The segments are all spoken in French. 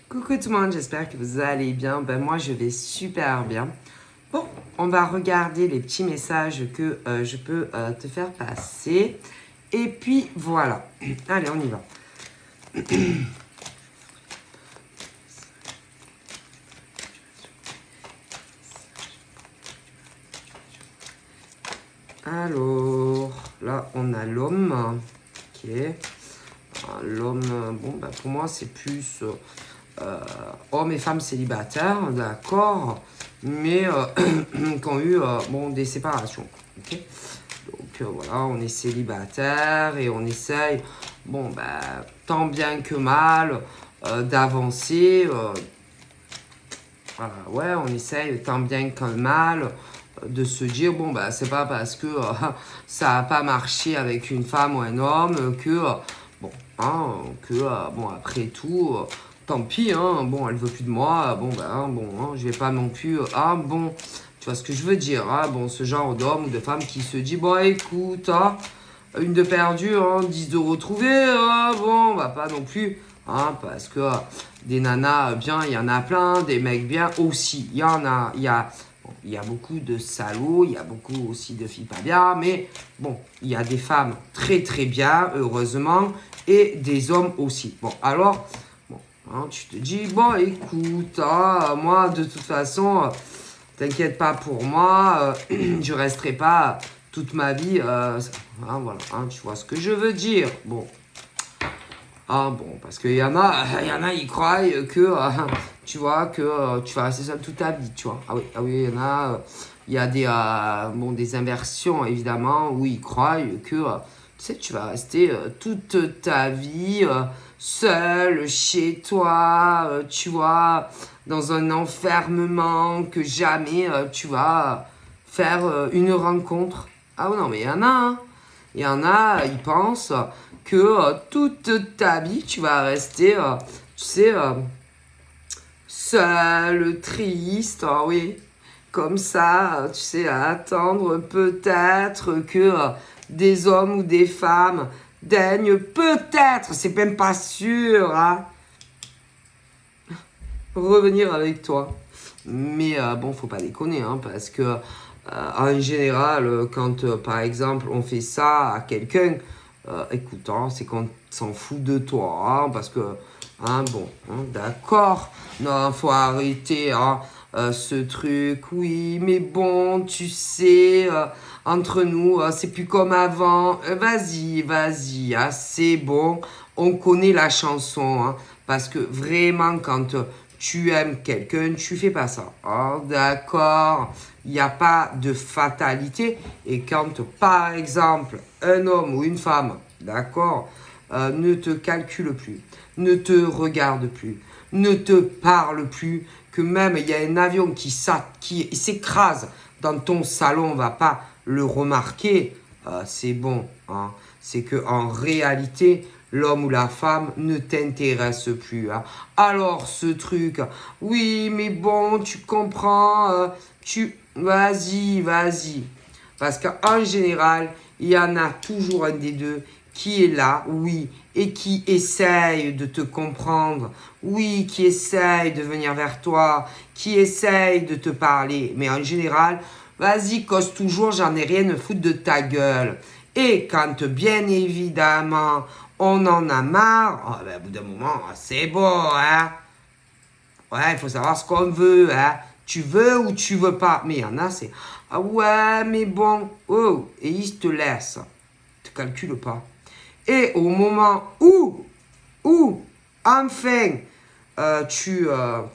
Coucou tout le monde, j'espère que vous allez bien. Ben moi, je vais super bien. Bon, on va regarder les petits messages que je peux te faire passer. Et puis, voilà. Allez, on y va. Alors, là, on a l'homme. Ok. L'homme, bon, ben, pour moi, c'est plus hommes et femmes célibataires, d'accord, mais qui ont eu bon, des séparations. Ok. Donc voilà, on est célibataire et on essaye, bon, ben, tant bien que mal, d'avancer. Voilà, ouais, on essaye tant bien que mal de se dire, bon, bah, c'est pas parce que ça n'a pas marché avec une femme ou un homme que, bon, hein, bon, après tout, tant pis, hein, bon, elle veut plus de moi, bon, bah, hein, bon, hein, je vais pas non plus, bon, tu vois ce que je veux dire, hein, bon, ce genre d'homme ou de femme qui se dit, bon, écoute, hein, une de perdue, hein, 10 de retrouvée, bon, on va pas non plus, hein, parce que des nanas bien, il y en a plein, des mecs bien aussi, il y en a, il y a beaucoup de salauds, il y a beaucoup aussi de filles pas bien, mais bon, il y a des femmes très très bien, heureusement, et des hommes aussi. Bon, alors, bon, hein, tu te dis, bon, écoute, moi, de toute façon, t'inquiète pas pour moi, je resterai pas toute ma vie, hein, voilà, hein, tu vois ce que je veux dire. Bon, bon, parce qu'il y en a, ils croient que, tu vois, que tu vas rester seul toute ta vie, tu vois. Ah oui, il y en a, il y a des inversions, évidemment, où ils croient que, tu sais, tu vas rester toute ta vie seul, chez toi, tu vois, dans un enfermement, que jamais tu vas faire une rencontre. Ah non, mais il y en a, hein. Il y en a, ils pensent que toute ta vie, tu vas rester, tu sais, seul, triste, oui, comme ça, tu sais, à attendre peut-être que des hommes ou des femmes daignent peut-être, c'est même pas sûr, hein, revenir avec toi. Mais bon, faut pas déconner, hein, parce que en général, quand par exemple on fait ça à quelqu'un, écoute, hein, c'est qu'on s'en fout de toi, hein, parce que, hein, bon, hein, d'accord, non, faut arrêter, hein, ce truc, oui, mais bon, tu sais, entre nous, c'est plus comme avant, vas-y, hein, c'est bon, on connaît la chanson, hein, parce que vraiment, quand tu aimes quelqu'un, tu fais pas ça. Oh, d'accord, il n'y a pas de fatalité. Et quand, par exemple, un homme ou une femme, d'accord, ne te calcule plus, ne te regarde plus, ne te parle plus, que même il y a un avion qui s'écrase dans ton salon, on va pas le remarquer, c'est bon, hein. C'est que en réalité, l'homme ou la femme ne t'intéresse plus, hein. Alors ce truc, oui, mais bon, tu comprends, vas-y. Parce qu'en général, il y en a toujours un des deux qui est là, oui, et qui essaye de te comprendre, oui, qui essaye de venir vers toi, qui essaye de te parler. Mais en général, vas-y, cause toujours, j'en ai rien à foutre de ta gueule. Et quand, bien évidemment, on en a marre, au bout d'un moment, c'est bon, hein. Ouais, il faut savoir ce qu'on veut, hein. Tu veux ou tu veux pas. Mais il y en a, c'est, ah ouais, mais bon, oh, et ils te laissent. Tu ne calcules pas. Et au moment où, enfin,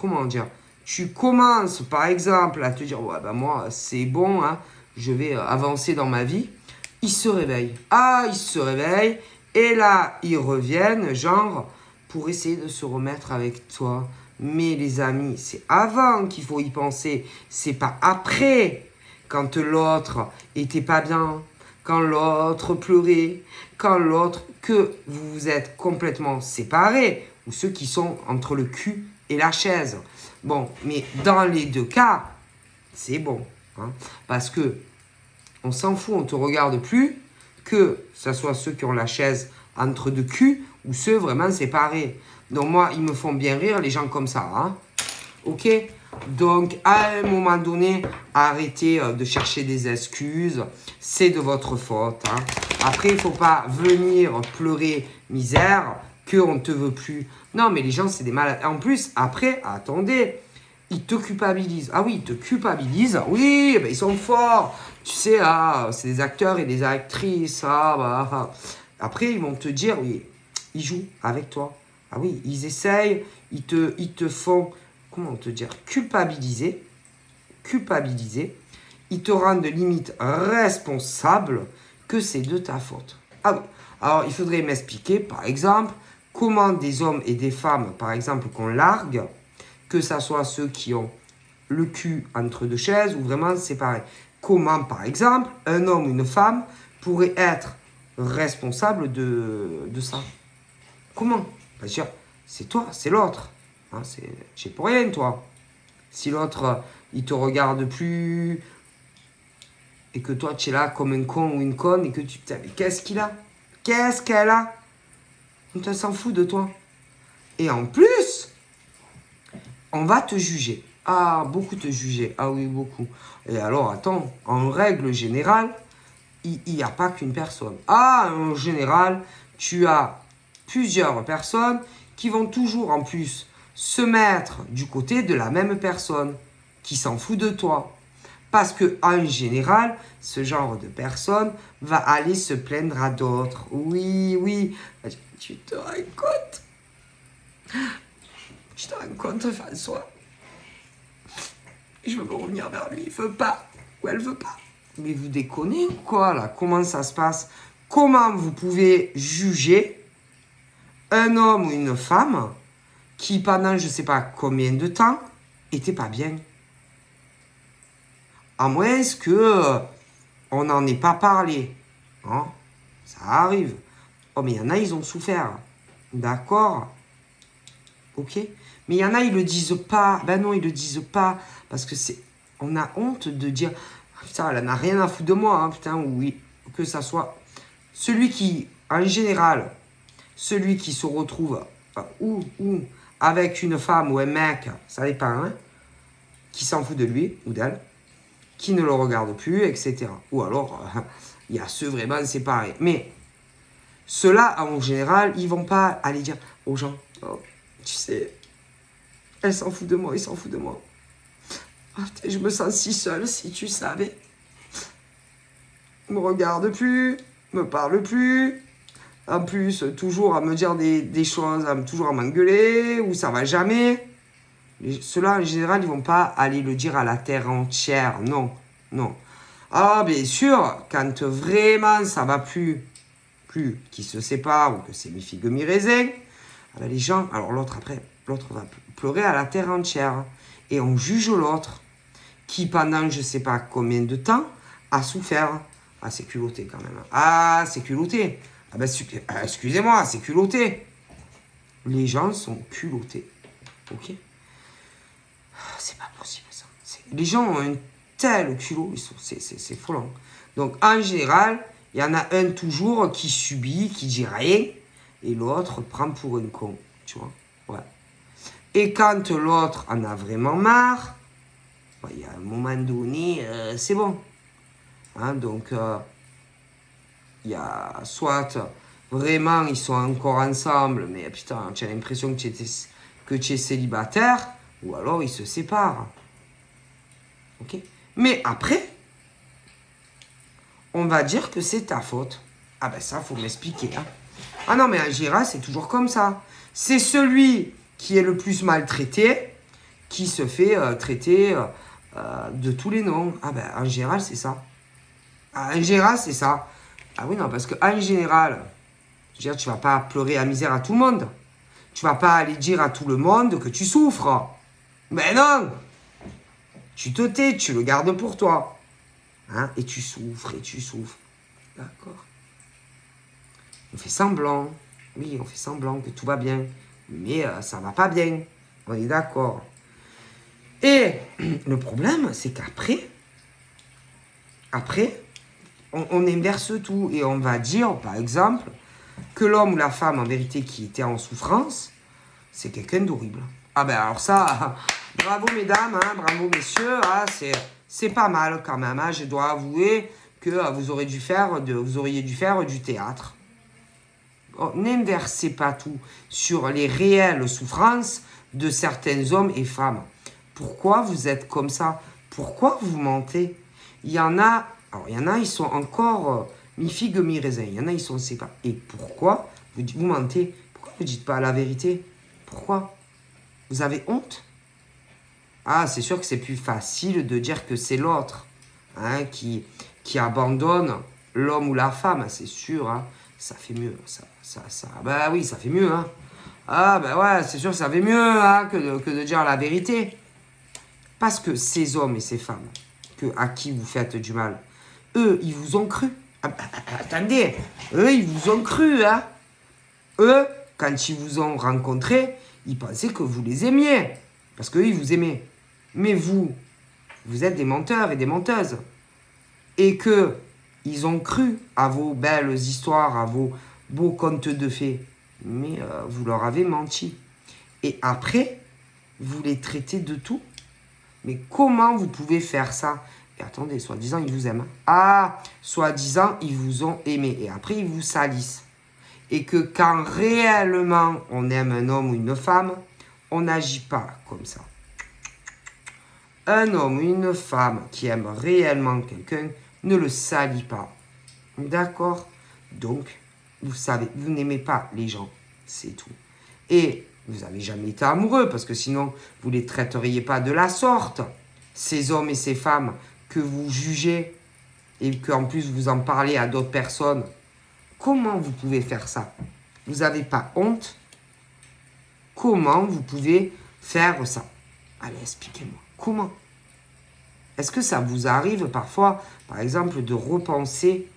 comment dire, tu commences, par exemple, à te dire, ouais, ben moi, c'est bon, hein, je vais avancer dans ma vie, ils se réveillent. Ah, ils se réveillent, et là, ils reviennent, genre, pour essayer de se remettre avec toi. Mais les amis, c'est avant qu'il faut y penser, c'est pas après, quand l'autre était pas bien, quand l'autre pleurait, quand l'autre, que vous vous êtes complètement séparés, ou ceux qui sont entre le cul et la chaise. Bon, mais dans les deux cas, c'est bon, hein, parce que on s'en fout, on te regarde plus, que ce soit ceux qui ont la chaise entre deux culs ou ceux vraiment séparés. Donc moi, ils me font bien rire, les gens comme ça. Hein. Ok? Donc, à un moment donné, arrêtez de chercher des excuses. C'est de votre faute. Hein. Après, il ne faut pas venir pleurer misère qu'on ne te veut plus. Non, mais les gens, c'est des malades. En plus, après, attendez, ils te culpabilisent. Ah oui, ils te culpabilisent. Oui, ben, ils sont forts. Tu sais, ah, c'est des acteurs et des actrices. Ah, bah. Après, ils vont te dire, oui, ils jouent avec toi. Ah oui, ils essayent, ils te font, comment te dire, culpabiliser. Ils te rendent limite responsable que c'est de ta faute. Ah oui. Alors, il faudrait m'expliquer, par exemple, comment des hommes et des femmes, par exemple, qu'on largue, que ça soit ceux qui ont le cul entre deux chaises ou vraiment séparés. Comment, par exemple, un homme ou une femme pourrait être responsable de ça? Comment? Bien sûr, c'est toi, c'est l'autre. Hein, c'est pour rien, toi. Si l'autre, il te regarde plus et que toi, tu es là comme un con ou une conne et que tu te dis, mais qu'est-ce qu'il a? Qu'est-ce qu'elle a? On s'en fout de toi. Et en plus, on va te juger. Ah, beaucoup te juger. Ah oui, beaucoup. Et alors, attends, en règle générale, il n'y a pas qu'une personne. Ah, en général, tu as plusieurs personnes qui vont toujours en plus se mettre du côté de la même personne qui s'en fout de toi. Parce que en général, ce genre de personne va aller se plaindre à d'autres. Oui, oui. Tu te rends compte? Tu te rends compte, François? Je veux revenir vers lui, il veut pas. Ou elle veut pas. Mais vous déconnez ou quoi, là? Comment ça se passe? Comment vous pouvez juger un homme ou une femme qui, pendant je sais pas combien de temps, était pas bien? À moins que on n'en ait pas parlé. Hein? Ça arrive. Oh, mais il y en a, ils ont souffert. D'accord? Ok? Mais il y en a, ils le disent pas. Ben non, ils le disent pas. Parce que c'est... On a honte de dire... Putain, elle n'a rien à foutre de moi. Hein, putain, oui. Que ça soit... Celui qui, en général, celui qui se retrouve ou avec une femme ou un mec, ça dépend, hein, qui s'en fout de lui ou d'elle, qui ne le regarde plus, etc. Ou alors, il y a ceux vraiment séparés. Mais ceux-là, en général, ils vont pas aller dire aux gens, oh, tu sais, elle s'en fout de moi, il s'en fout de moi. Ah, je me sens si seule, si tu savais. Me regarde plus, me parle plus. En plus, toujours à me dire des choses, toujours à m'engueuler, ou ça va jamais. Ceux-là, en général, ils vont pas aller le dire à la terre entière. Non, non. Ah, bien sûr, quand vraiment ça va plus qu'ils se séparent, ou que c'est mi-figue, mi-raisin, les gens, alors l'autre va pleurer à la terre entière. Et on juge l'autre, qui pendant je sais pas combien de temps a souffert. Ah, c'est culotté quand même. Ah, c'est culotté. Ah ben, excusez-moi, c'est culotté. Les gens sont culottés. Ok? C'est pas possible ça. Les gens ont un tel culot, c'est folant. Donc en général, il y en a un toujours qui subit, qui dit rien, et l'autre prend pour une con. Tu vois? Ouais. Et quand l'autre en a vraiment marre, il y a un moment donné, c'est bon. Hein, donc, il y a soit vraiment ils sont encore ensemble, mais putain, tu as l'impression que tu es célibataire, ou alors ils se séparent. Ok? Mais après, on va dire que c'est ta faute. Ah ben ça, faut m'expliquer. Hein. Ah non, mais en général, c'est toujours comme ça. C'est celui qui est le plus maltraité qui se fait traiter de tous les noms. Ah ben en général, c'est ça. Ah, en général, c'est ça. Ah oui, non, parce qu'en général, je veux dire, tu vas pas pleurer à misère à tout le monde. Tu vas pas aller dire à tout le monde que tu souffres. Mais non! Tu te tais, tu le gardes pour toi. Hein? Et tu souffres, et tu souffres. D'accord. On fait semblant. Oui, on fait semblant que tout va bien. Mais ça va pas bien. On est d'accord. Et le problème, c'est qu'après, on inverse tout. Et on va dire, par exemple, que l'homme ou la femme, en vérité, qui était en souffrance, c'est quelqu'un d'horrible. Ah ben alors ça, bravo mesdames, hein, bravo messieurs, hein, c'est pas mal quand même. Hein, je dois avouer que vous auriez dû faire du théâtre. Oh, n'inversez pas tout sur les réelles souffrances de certains hommes et femmes. Pourquoi vous êtes comme ça? Pourquoi vous mentez? Il y en a, ils sont encore mi-figue, mi-raisin. Il y en a, ils sont séparés. Et pourquoi vous mentez? Pourquoi vous ne dites pas la vérité? Pourquoi? Vous avez honte? Ah, c'est sûr que c'est plus facile de dire que c'est l'autre hein, qui abandonne l'homme ou la femme, c'est sûr. Hein. Ça fait mieux. Bah oui, ça fait mieux. Hein. Ah, ben ouais, c'est sûr que ça fait mieux hein, que de dire la vérité. Parce que ces hommes et ces femmes à qui vous faites du mal, eux, ils vous ont cru. Attendez, eux, ils vous ont cru. Hein. Eux, quand ils vous ont rencontré, ils pensaient que vous les aimiez. Parce qu'eux, ils vous aimaient. Mais vous êtes des menteurs et des menteuses. Et que ils ont cru à vos belles histoires, à vos beaux contes de fées. Mais vous leur avez menti. Et après, vous les traitez de tout. Mais comment vous pouvez faire ça? Et attendez, soi-disant, ils vous aiment. Ah, soi-disant, ils vous ont aimé. Et après, ils vous salissent. Et que quand réellement on aime un homme ou une femme, on n'agit pas comme ça. Un homme ou une femme qui aime réellement quelqu'un ne le salit pas. D'accord? Donc, vous savez, vous n'aimez pas les gens. C'est tout. Et vous n'avez jamais été amoureux parce que sinon, vous ne les traiteriez pas de la sorte. Ces hommes et ces femmes que vous jugez et qu'en plus vous en parlez à d'autres personnes. Comment vous pouvez faire ça? Vous n'avez pas honte? Comment vous pouvez faire ça? Allez, expliquez-moi. Comment? Est-ce que ça vous arrive parfois, par exemple, de repenser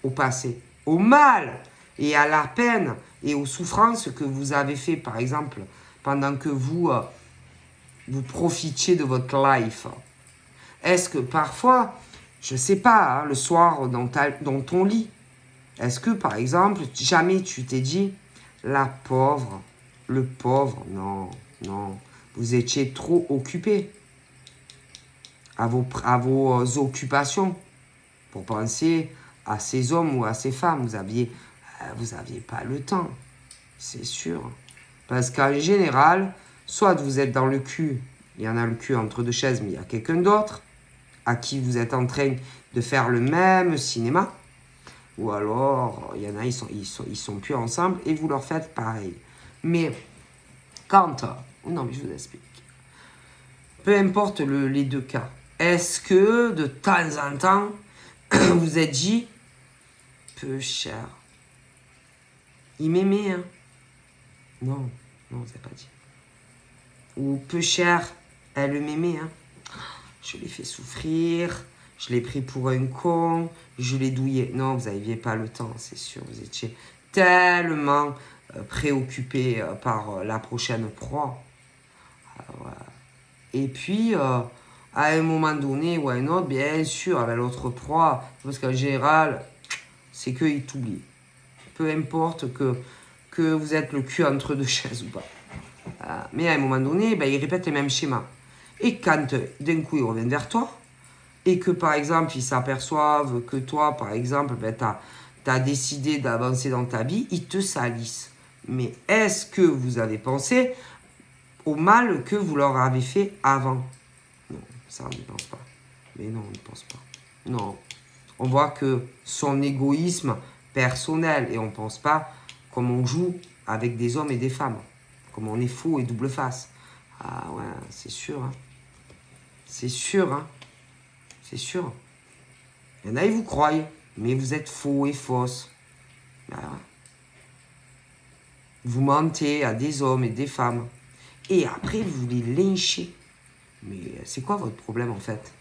au passé, au mal et à la peine et aux souffrances que vous avez fait, par exemple, pendant que vous profitiez de votre life? Est-ce que parfois, je ne sais pas, hein, le soir dans ton lit, est-ce que, par exemple, jamais tu t'es dit, la pauvre, le pauvre, non, vous étiez trop occupé à vos occupations pour penser à ces hommes ou à ces femmes. Vous aviez pas le temps, c'est sûr. Parce qu'en général, soit vous êtes dans le cul, il y en a le cul entre deux chaises, mais il y a quelqu'un d'autre à qui vous êtes en train de faire le même cinéma, ou alors il y en a, ils sont plus ensemble et vous leur faites pareil. Mais quand, non mais je vous explique, peu importe les deux cas, est-ce que de temps en temps, vous êtes dit, peu cher, il m'aimait, hein? Non, vous n'avez pas dit. Ou peu cher, elle m'aimait, hein? Je l'ai fait souffrir, je l'ai pris pour un con, je l'ai douillé. Non, vous n'aviez pas le temps, c'est sûr. Vous étiez tellement préoccupé par la prochaine proie. Et puis, à un moment donné ou à un autre, bien sûr, avec l'autre proie, parce qu'en général, c'est qu'il t'oublie. Peu importe que vous êtes le cul entre deux chaises ou pas. Mais à un moment donné, il répète les mêmes schémas. Et quand d'un coup, ils reviennent vers toi, et que par exemple, ils s'aperçoivent que toi, par exemple, tu as décidé d'avancer dans ta vie, ils te salissent. Mais est-ce que vous avez pensé au mal que vous leur avez fait avant? Non, ça, on ne pense pas. Mais non, on ne pense pas. Non. On voit que son égoïsme personnel, et on ne pense pas comme on joue avec des hommes et des femmes. Comme on est faux et double face. Ah ouais, c'est sûr. Hein. C'est sûr, hein. C'est sûr. Il y en a, ils vous croient, mais vous êtes faux et fausses. Voilà. Vous mentez à des hommes et des femmes. Et après, vous les lynchez. Mais c'est quoi votre problème, en fait?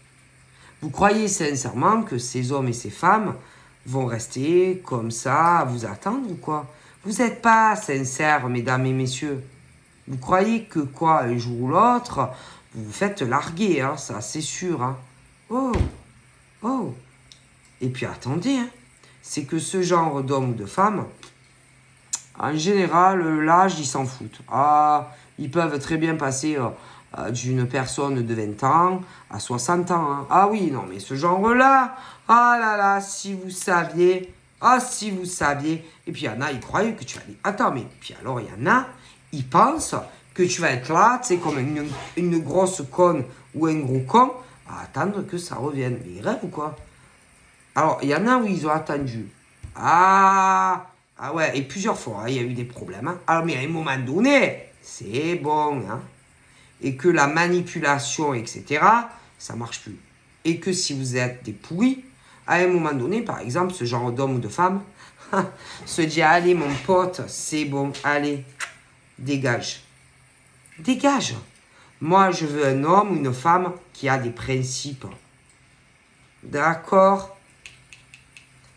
Vous croyez sincèrement que ces hommes et ces femmes vont rester comme ça à vous attendre ou quoi? Vous n'êtes pas sincères, mesdames et messieurs. Vous croyez que quoi, un jour ou l'autre, vous vous faites larguer, hein, ça c'est sûr. Hein. Oh. Et puis attendez, hein, c'est que ce genre d'homme ou de femme, En général, l'âge, ils s'en foutent. Ah, ils peuvent très bien passer d'une personne de 20 ans à 60 ans. Hein. Ah oui, non, mais ce genre-là, ah là là, si vous saviez, ah si vous saviez. Et puis il y en a, ils croyaient que tu allais... Attends, mais puis alors il y en a, ils pensent que tu vas être là, tu sais, comme une grosse conne ou un gros con, à attendre que ça revienne. Mais ils rêvent ou quoi? Alors, il y en a où ils ont attendu. Ah ouais, et plusieurs fois, hein, il y a eu des problèmes. Hein. Alors, mais à un moment donné, c'est bon. Hein. Et que la manipulation, etc., ça marche plus. Et que si vous êtes des pourris, à un moment donné, par exemple, ce genre d'homme ou de femme se dit, allez, mon pote, c'est bon, allez, dégage. Dégage. Moi, je veux un homme ou une femme qui a des principes. D'accord?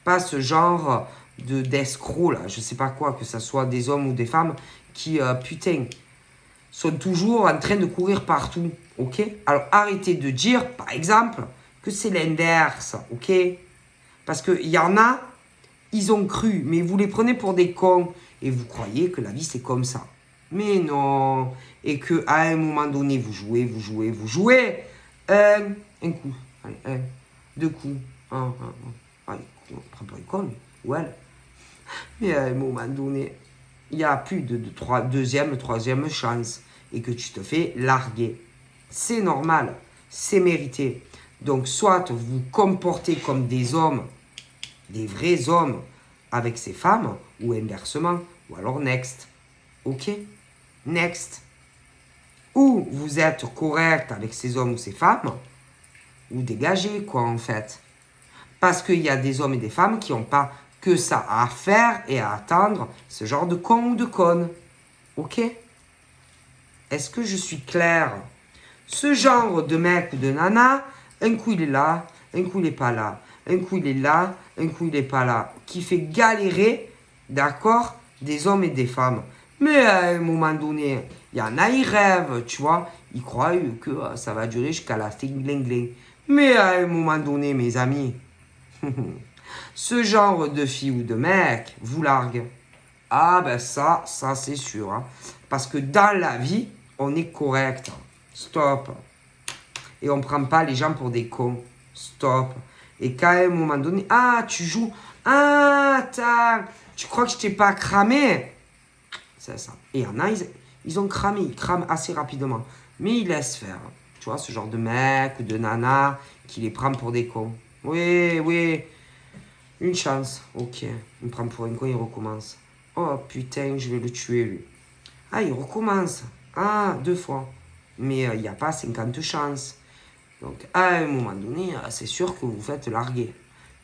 Pas ce genre d'escrocs, là, je sais pas quoi, que ce soit des hommes ou des femmes qui, putain, sont toujours en train de courir partout, ok? Alors, arrêtez de dire, par exemple, que c'est l'inverse, ok? Parce qu'il y en a, ils ont cru, mais vous les prenez pour des cons, et vous croyez que la vie, c'est comme ça. Mais non, et qu'à un moment donné, vous jouez, un coup, allez, un, deux coups, allez, on prend pas une conne, ouais. Mais à un moment donné, il n'y a plus de deuxième, troisième chance et que tu te fais larguer. C'est normal, c'est mérité. Donc, soit vous vous comportez comme des hommes, des vrais hommes avec ces femmes, ou inversement, ou alors next. Ok? Next. Ou vous êtes correct avec ces hommes ou ces femmes, ou dégagez, quoi, en fait. Parce qu'il y a des hommes et des femmes qui n'ont pas que ça à faire et à attendre ce genre de con ou de conne. Ok? Est-ce que je suis clair? Ce genre de mec ou de nana, un coup il est là, un coup il n'est pas là. Un coup il est là, un coup il n'est pas là. Qui fait galérer, d'accord, des hommes et des femmes. Mais à un moment donné, il y en a, ils rêvent, tu vois. Ils croient que ça va durer jusqu'à la ting-ling-ling. Mais à un moment donné, mes amis, ce genre de fille ou de mec vous largue. Ah ben ça c'est sûr. Hein. Parce que dans la vie, on est correct. Stop. Et on ne prend pas les gens pour des cons. Stop. Et qu'à un moment donné, ah tu joues, ah tu crois que je t'ai pas cramé? C'est ça. Et il y en a, ils ont cramé, ils crament assez rapidement. Mais ils laissent faire. Tu vois, ce genre de mec ou de nana qui les prend pour des cons. Oui. Une chance, ok. Il me prend pour un con, il recommence. Oh putain, je vais le tuer lui. Ah, il recommence. Ah, 2 fois. Mais il n'y a pas 50 chances. Donc, à un moment donné, c'est sûr que vous faites larguer.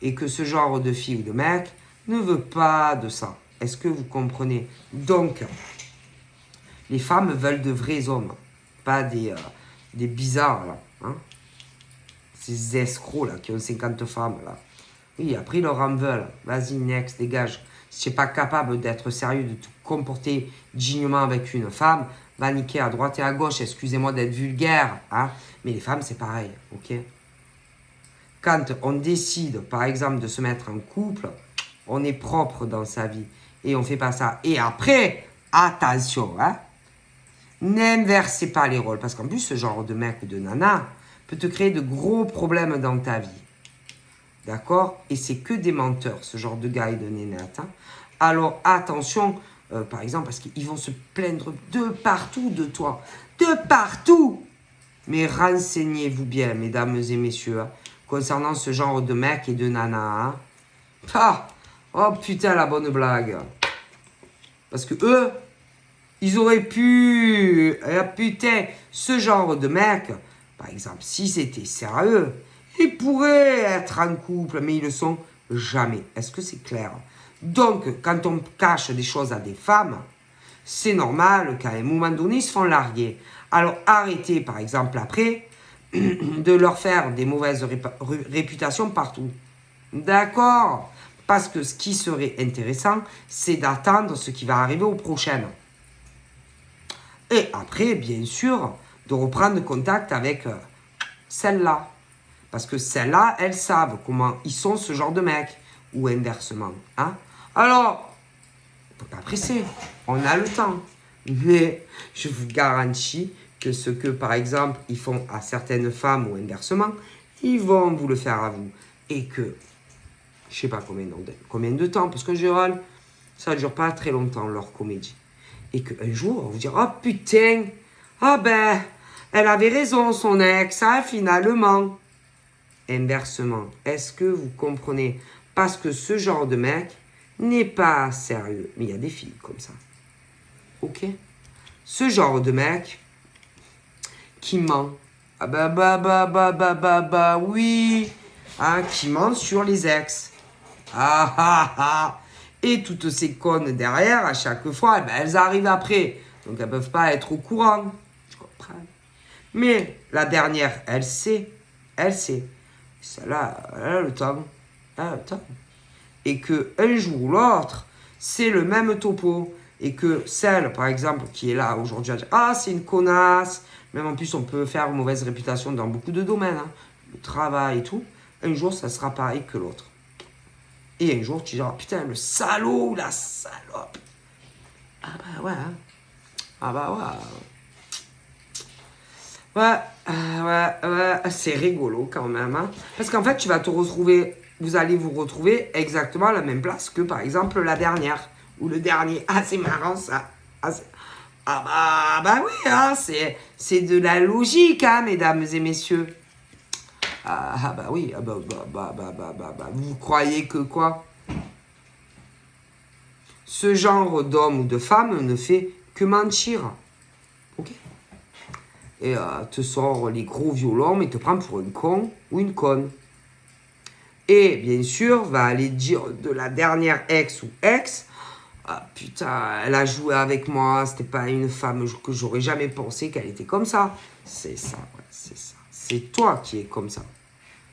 Et que ce genre de fille ou de mec ne veut pas de ça. Est-ce que vous comprenez? Donc, les femmes veulent de vrais hommes. Pas des bizarres, là. Hein? Ces escrocs, là, qui ont 50 femmes, là. Oui, après, ils leur en veulent. Vas-y, next, dégage. Si tu n'es pas capable d'être sérieux, de te comporter dignement avec une femme, va niquer à droite et à gauche. Excusez-moi d'être vulgaire. Hein? Mais les femmes, c'est pareil. Ok? Quand on décide, par exemple, de se mettre en couple, on est propre dans sa vie. Et on ne fait pas ça. Et après, attention, hein? N'inversez pas les rôles. Parce qu'en plus, ce genre de mec ou de nana peut te créer de gros problèmes dans ta vie. D'accord? Et c'est que des menteurs, ce genre de gars et de nénettes. Hein. Alors attention, par exemple, parce qu'ils vont se plaindre de partout de toi. De partout! Mais renseignez-vous bien, mesdames et messieurs, hein, concernant ce genre de mec et de nana. Hein. Ah! Oh putain, la bonne blague. Parce que eux, ils auraient pu... putain, ce genre de mec, par exemple, si c'était sérieux... Ils pourraient être en couple, mais ils ne le sont jamais. Est-ce que c'est clair? Donc, quand on cache des choses à des femmes, c'est normal qu'à un moment donné, ils se font larguer. Alors, arrêtez, par exemple, après, de leur faire des mauvaises réputations partout. D'accord? Parce que ce qui serait intéressant, c'est d'attendre ce qui va arriver aux prochaines. Et après, bien sûr, de reprendre contact avec celle-là. Parce que celles-là, elles savent comment ils sont ce genre de mecs. Ou inversement. Hein? Alors, faut pas presser. On a le temps. Mais je vous garantis que ce que, par exemple, ils font à certaines femmes ou inversement, ils vont vous le faire à vous. Et que, je sais pas combien de temps, parce qu'en général, ça ne dure pas très longtemps, leur comédie. Et qu'un jour, on vous dira, oh putain, ah ben, elle avait raison, son ex, hein, finalement. Inversement, est-ce que vous comprenez? Parce que ce genre de mec n'est pas sérieux. Mais il y a des filles comme ça. Ok? Ce genre de mec qui ment. Ah oui. Hein, qui ment sur les ex. Ah ah ah. Et toutes ces connes derrière, à chaque fois, ben, elles arrivent après. Donc elles ne peuvent pas être au courant. Je comprends. Mais la dernière, elle sait. Elle sait. Celle-là, elle a le temps. Elle a le temps. Et qu'un jour ou l'autre, c'est le même topo. Et que celle, par exemple, qui est là aujourd'hui à dire « Ah, c'est une connasse !» Même en plus, on peut faire une mauvaise réputation dans beaucoup de domaines. Hein, le travail et tout. Un jour, ça sera pareil que l'autre. Et un jour, tu diras « Putain, le salaud ou la salope !» Ah bah ouais. Hein. Ah bah ouais. Ouais, c'est rigolo quand même. Hein. Parce qu'en fait, tu vas te retrouver, vous allez vous retrouver exactement à la même place que, par exemple, la dernière ou le dernier. Ah, c'est marrant ça. Bah oui, hein, c'est de la logique, hein, mesdames et messieurs. Bah oui, vous croyez que quoi? Ce genre d'homme ou de femme ne fait que mentir. Ok? Et te sort les gros violons, mais te prend pour un con ou une conne. Et bien sûr, va aller dire de la dernière ex ou ex, ah putain, elle a joué avec moi, c'était pas une femme que j'aurais jamais pensé qu'elle était comme ça. C'est ça, ouais, c'est ça. C'est toi qui es comme ça.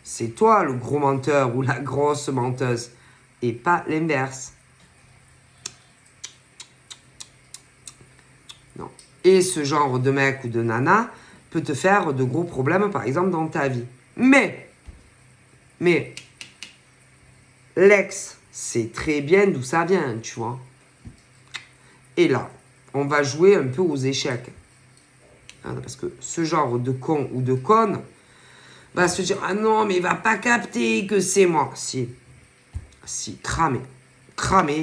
C'est toi le gros menteur ou la grosse menteuse. Et pas l'inverse. Non. Et ce genre de mec ou de nana peut te faire de gros problèmes, par exemple, dans ta vie. Mais, l'ex, c'est très bien d'où ça vient, tu vois. Et là, on va jouer un peu aux échecs. Hein, parce que ce genre de con ou de conne va se dire « Ah non, mais il va pas capter que c'est moi. » Si, cramé.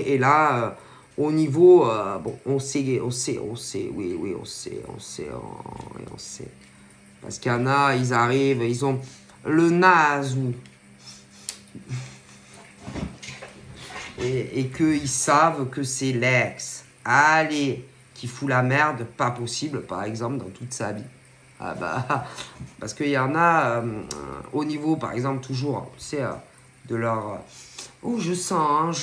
Et là, au niveau, bon, on sait, oui, on sait. Parce qu'il y en a, ils arrivent, ils ont le naze et qu'ils savent que c'est l'ex. Allez, qui fout la merde, pas possible, par exemple, dans toute sa vie. Ah bah, parce qu'il y en a, au niveau, par exemple, toujours, c'est de leur... oh, je sens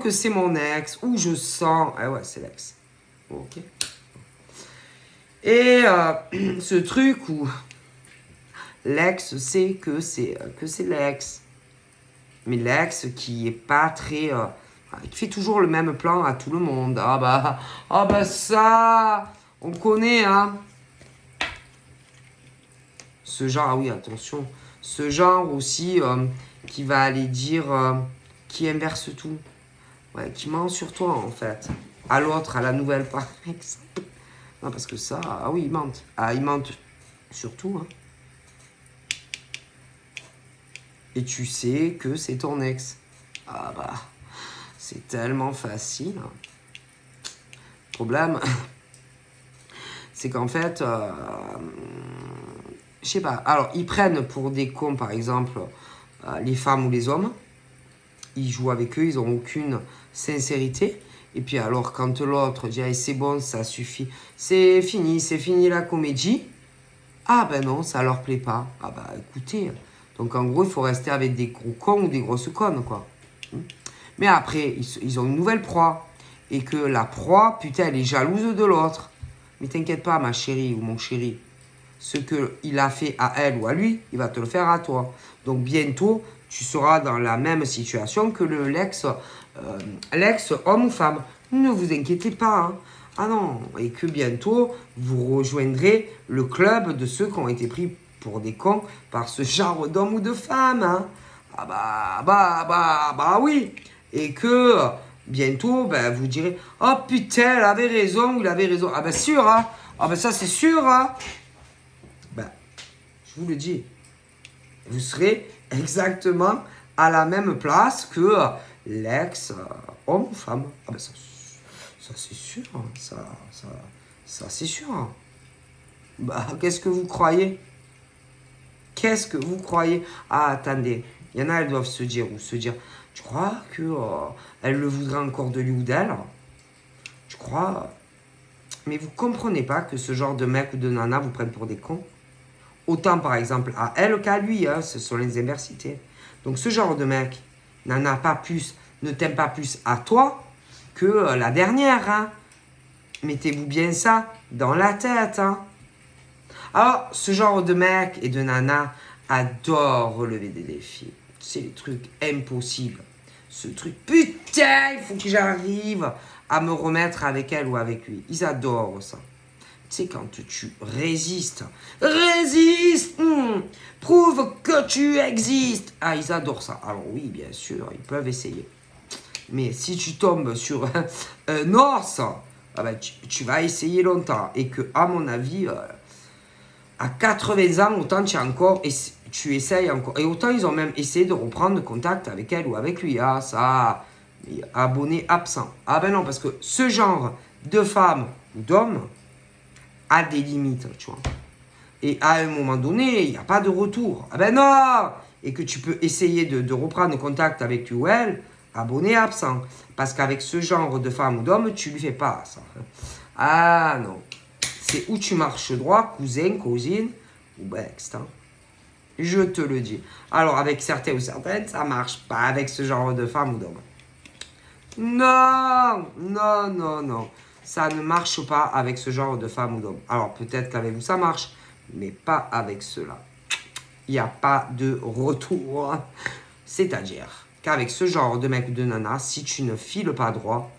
que c'est mon ex, ou je sens... Ah ouais, c'est l'ex. Ok. Et ce truc où l'ex sait que c'est l'ex. Mais l'ex qui est pas très... qui fait toujours le même plan à tout le monde. Ah bah ça, on connaît, hein. Ce genre, ah oui, attention. Ce genre aussi qui va aller dire... qui inverse tout. Ouais, qui ment sur toi, en fait. À l'autre, à la nouvelle, par exemple. Non, parce que ça, ah oui, ils mentent. Ah, ils mentent surtout, hein. Et tu sais que c'est ton ex. Ah bah, c'est tellement facile. Le problème, c'est qu'en fait, je sais pas. Alors, ils prennent pour des cons, par exemple, les femmes ou les hommes. Ils jouent avec eux, ils n'ont aucune sincérité. Et puis alors, quand l'autre dit hey, « c'est bon, ça suffit, c'est fini la comédie », ah ben non, ça leur plaît pas. Ah bah écoutez, donc en gros, il faut rester avec des gros cons ou des grosses connes, quoi. Mais après, ils ont une nouvelle proie. Et que la proie, putain, elle est jalouse de l'autre. Mais t'inquiète pas, ma chérie ou mon chéri. Ce qu'il a fait à elle ou à lui, il va te le faire à toi. Donc bientôt, tu seras dans la même situation que l'ex homme ou femme. Ne vous inquiétez pas. Hein. Ah non, et que bientôt, vous rejoindrez le club de ceux qui ont été pris pour des cons par ce genre d'homme ou de femme. Hein. Ah bah oui. Et que bientôt, ben, vous direz, oh putain, elle avait raison, il avait raison. Ah ben sûr, hein. Ah ben ça c'est sûr, hein. Ben, je vous le dis. Vous serez exactement à la même place que l'ex homme ou femme. Ah ben ça c'est sûr, hein. Ça c'est sûr. Hein. Bah, qu'est-ce que vous croyez? Qu'est-ce que vous croyez? Ah, attendez. Il y en a, elles doivent se dire, tu crois que elle le voudrait encore de lui ou d'elle? Tu crois? Mais vous comprenez pas que ce genre de mec ou de nana vous prennent pour des cons? Autant, par exemple, à elle qu'à lui, hein, ce sont les inversités. Donc, ce genre de mec n'en a pas plus, ne t'aime pas plus à toi que la dernière, hein. Mettez-vous bien ça dans la tête, hein. Alors, ce genre de mec et de nana adore relever des défis. C'est les trucs impossibles. Ce truc, putain, il faut que j'arrive à me remettre avec elle ou avec lui. Ils adorent ça. Tu sais, quand tu résistes, prouve que tu existes. Ah, ils adorent ça. Alors oui, bien sûr, ils peuvent essayer. Mais si tu tombes sur un os, ah ben, tu vas essayer longtemps. Et que, à mon avis, à 80 ans, autant tu essayes encore. Et autant ils ont même essayé de reprendre contact avec elle ou avec lui. Ah, ça, abonné absent. Ah ben non, parce que ce genre de femme ou d'homme a des limites, tu vois. Et à un moment donné, il n'y a pas de retour. Ah ben non. Et que tu peux essayer de reprendre contact avec lui ou elle, abonné absent. Parce qu'avec ce genre de femme ou d'homme, tu lui fais pas ça. Ah non. C'est où tu marches droit, cousin, cousine, ou ben, extant. Je te le dis. Alors, avec certains ou certaines, ça marche pas avec ce genre de femme ou d'homme. Non, non, non, non. Ça ne marche pas avec ce genre de femme ou d'homme. Alors, peut-être qu'avec vous, ça marche, mais pas avec ceux-là. Il n'y a pas de retour. C'est-à-dire qu'avec ce genre de mec ou de nana, si tu ne files pas droit,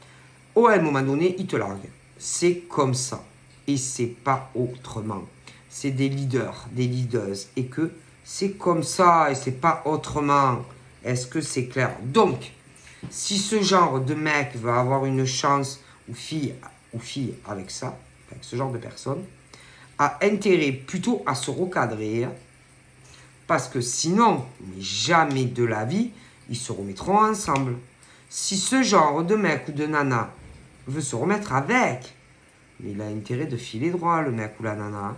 à un moment donné, il te largue. C'est comme ça. Et c'est pas autrement. C'est des leaders, des leaders. Et que c'est comme ça et c'est pas autrement. Est-ce que c'est clair? Donc, si ce genre de mec veut avoir une chance ou fille avec ça, avec ce genre de personne, a intérêt plutôt à se recadrer. Parce que sinon, mais jamais de la vie, ils se remettront ensemble. Si ce genre de mec ou de nana veut se remettre avec, mais il a intérêt de filer droit, le mec ou la nana.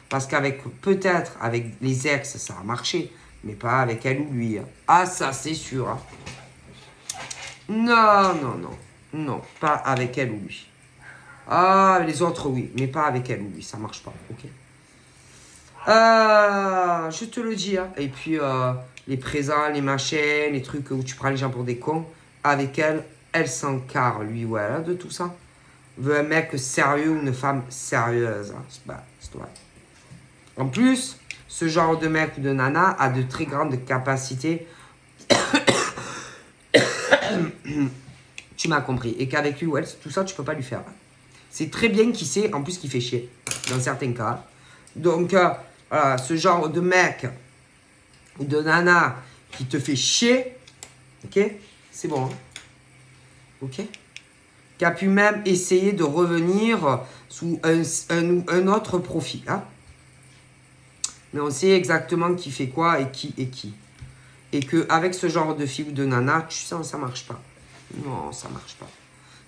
Parce qu'avec, peut-être, avec les ex, ça a marché, mais pas avec elle ou lui. Ah, ça, c'est sûr. Hein. Non, non, non. Non, pas avec elle ou lui. Ah, les autres, oui, mais pas avec elle ou lui, ça marche pas, ok. Je te le dis, hein. Et puis, les présents, les machins, les trucs où tu prends les gens pour des cons, avec elle, elle s'encarre, lui ou elle, hein, de tout ça. Veut un mec sérieux ou une femme sérieuse. Hein. C'est vrai. En plus, ce genre de mec ou de nana a de très grandes capacités. Tu m'as compris. Et qu'avec lui ou elle, tout ça, tu peux pas lui faire. C'est très bien qu'il sait, en plus, qu'il fait chier. Dans certains cas. Donc, voilà, ce genre de mec ou de nana qui te fait chier, ok, c'est bon. Hein. Ok, qui a pu même essayer de revenir sous un autre profil. Hein. Mais on sait exactement qui fait quoi et qui est qui. Et qu'avec ce genre de fille ou de nana, tu sens que ça marche pas. Non, ça marche pas.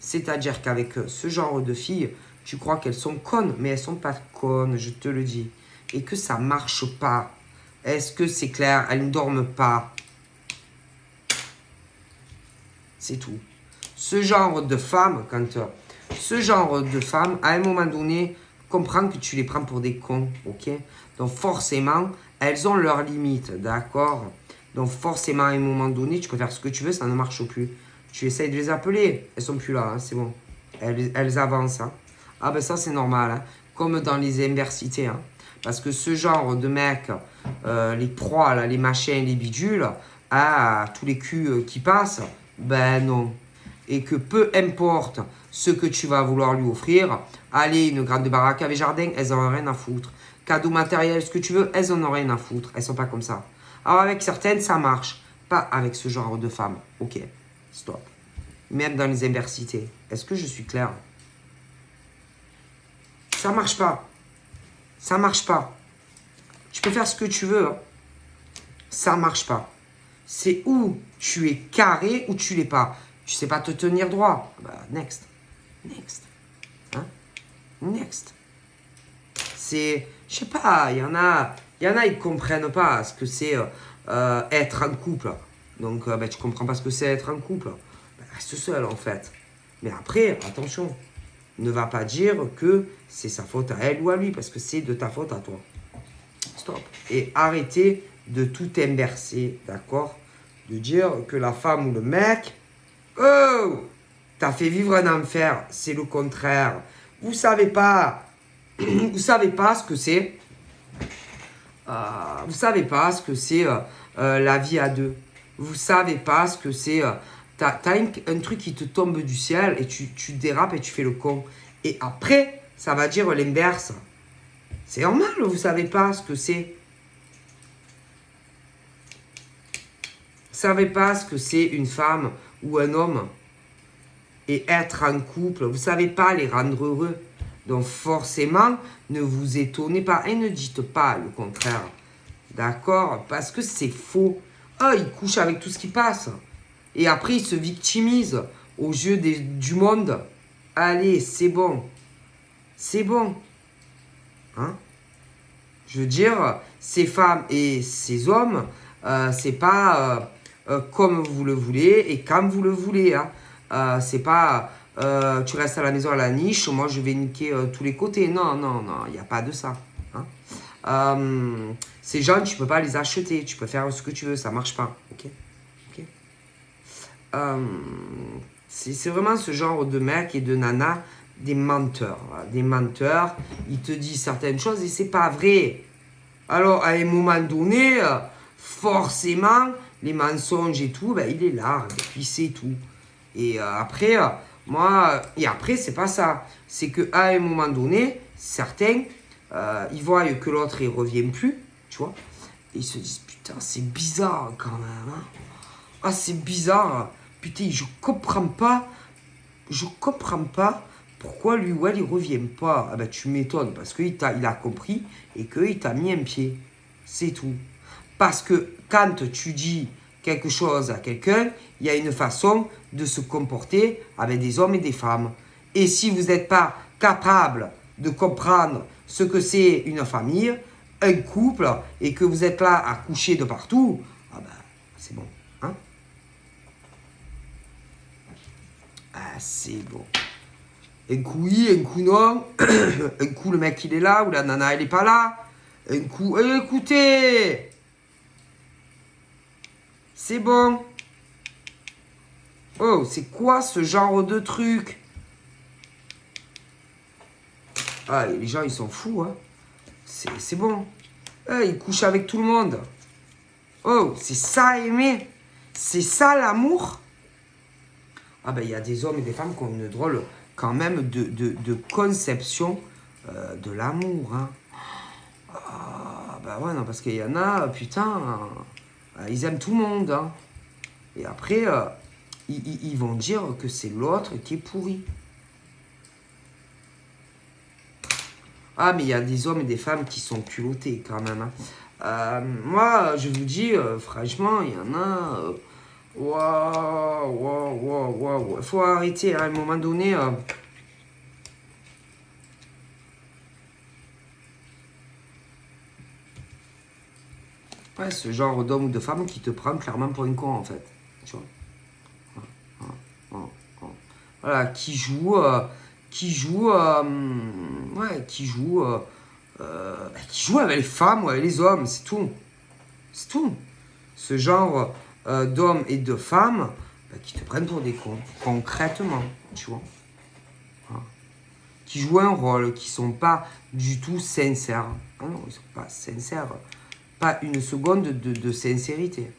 C'est-à-dire qu'avec ce genre de filles, tu crois qu'elles sont connes, mais elles sont pas connes, je te le dis. Et que ça marche pas. Est-ce que c'est clair? Elles ne dorment pas. C'est tout. Ce genre de femme, ce genre de femme, à un moment donné, comprend que tu les prends pour des cons, ok? Donc forcément, elles ont leurs limites, d'accord? Donc forcément, à un moment donné, tu peux faire ce que tu veux, ça ne marche plus. Tu essayes de les appeler, elles sont plus là, hein, c'est bon. Elles avancent. Hein. Ah ben ça, c'est normal, hein. Comme dans les universités. Hein. Parce que ce genre de mecs, les proies, là, les machins, les bidules, tous les culs qui passent, ben non. Et que peu importe ce que tu vas vouloir lui offrir, allez, une grande baraque avec jardin, elles n'en ont rien à foutre. Cadeau matériel, ce que tu veux, elles n'en ont rien à foutre. Elles sont pas comme ça. Alors avec certaines, ça marche. Pas avec ce genre de femmes. Ok, stop. même dans les inversités. Est-ce que je suis clair? Ça marche pas. Ça marche pas. Tu peux faire ce que tu veux. Hein. Ça marche pas. C'est où tu es carré ou tu l'es pas. Tu sais pas te tenir droit. Bah, next. Next. Hein? Next. C'est, je sais pas, il y en a, ils comprennent pas ce que c'est être en couple. Donc, ben, tu comprends pas ce que c'est être en couple. Ben, reste seul, en fait. Mais après, attention, ne va pas dire que c'est sa faute à elle ou à lui, parce que c'est de ta faute à toi. Stop. Et arrêtez de tout inverser, d'accord? De dire que la femme ou le mec, oh, t'as fait vivre un enfer. C'est le contraire. Vous savez pas ce que c'est. Vous savez pas ce que c'est la vie à deux. Vous savez pas ce que c'est. T'as un truc qui te tombe du ciel et tu dérapes et tu fais le con. Et après, ça va dire l'inverse. C'est normal, vous savez pas ce que c'est. Vous savez pas ce que c'est une femme ou un homme et être en couple. Vous savez pas les rendre heureux. Donc forcément, ne vous étonnez pas et ne dites pas le contraire. D'accord? Parce que c'est faux. Ah, il couche avec tout ce qui passe. Et après, il se victimise aux yeux du monde. Allez, c'est bon. C'est bon. Hein? Je veux dire, ces femmes et ces hommes, c'est pas comme vous le voulez et quand vous le voulez. Hein. C'est pas tu restes à la maison à la niche, moi je vais niquer tous les côtés. Non, non, non, il n'y a pas de ça. Hein. Ces gens, tu peux pas les acheter. Tu peux faire ce que tu veux, ça marche pas. Ok, ok. C'est vraiment ce genre de mec et de nana, des menteurs. Voilà. Des menteurs, ils te disent certaines choses et c'est pas vrai. Alors, à un moment donné, forcément, les mensonges et tout, ben, il est là, et puis c'est tout. Et après, après, c'est pas ça. C'est qu'à un moment donné, certains, ils voient que l'autre, il revient plus, tu vois. Et ils se disent, putain, c'est bizarre quand même. Hein. Ah, c'est bizarre. Putain, je comprends pas pourquoi lui ou elle, il revient pas. Ah ben, tu m'étonnes, parce qu'il a compris et qu'il t'a mis un pied. C'est tout. Parce que quand tu dis quelque chose à quelqu'un, il y a une façon de se comporter avec des hommes et des femmes. Et si vous n'êtes pas capable de comprendre ce que c'est une famille, un couple, et que vous êtes là à coucher de partout, ah ben, c'est bon. Hein? Ah, c'est bon. Un coup oui, un coup non. Un coup le mec il est là ou la nana elle est pas là. Un coup, écoutez, c'est bon. Oh, c'est quoi ce genre de truc? Ah, les gens ils sont fous, hein. C'est bon. Ils couchent avec tout le monde. Oh, c'est ça aimer? C'est ça l'amour? Ah ben il y a des hommes et des femmes qui ont une drôle quand même de conception de l'amour, hein. Ah bah ouais, non, parce qu'il y en a, putain, ils aiment tout le monde, hein. Et après, ils vont dire que c'est l'autre qui est pourri. Ah, mais il y a des hommes et des femmes qui sont culottés quand même, hein. Moi, je vous dis, franchement, il y en a... Waouh. Il faut arrêter, hein, à un moment donné... Ouais, ce genre d'homme ou de femme qui te prend clairement pour une con, en fait. Tu vois. Voilà, qui joue avec les femmes ou avec les hommes, c'est tout. C'est tout. Ce genre d'hommes et de femmes qui te prennent pour des cons, concrètement, tu vois. Voilà. Qui jouent un rôle, qui sont pas du tout sincères. Ah non, ils sont pas sincères. Pas une seconde de sincérité.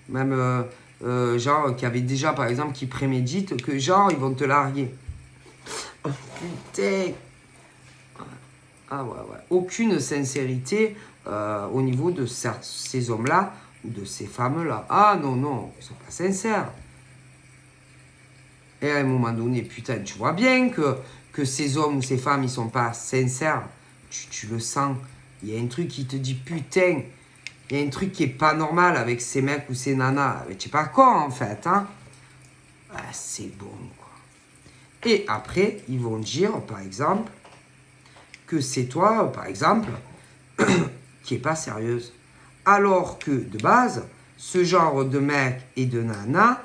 Même genre qui avait déjà par exemple qui prémédite que genre ils vont te larguer. Oh, putain. Ah ouais. Aucune sincérité au niveau de ces hommes-là ou de ces femmes-là. Ah non, ils sont pas sincères. Et à un moment donné, putain, tu vois bien que ces hommes ou ces femmes, ils sont pas sincères. Tu le sens. Il y a un truc qui te dit, putain, il y a un truc qui est pas normal avec ces mecs ou ces nanas. Mais tu sais pas quoi, en fait, hein. Ah, c'est bon, quoi. Et après, ils vont dire, par exemple, que c'est toi, par exemple, qui est pas sérieuse. Alors que, de base, ce genre de mec et de nana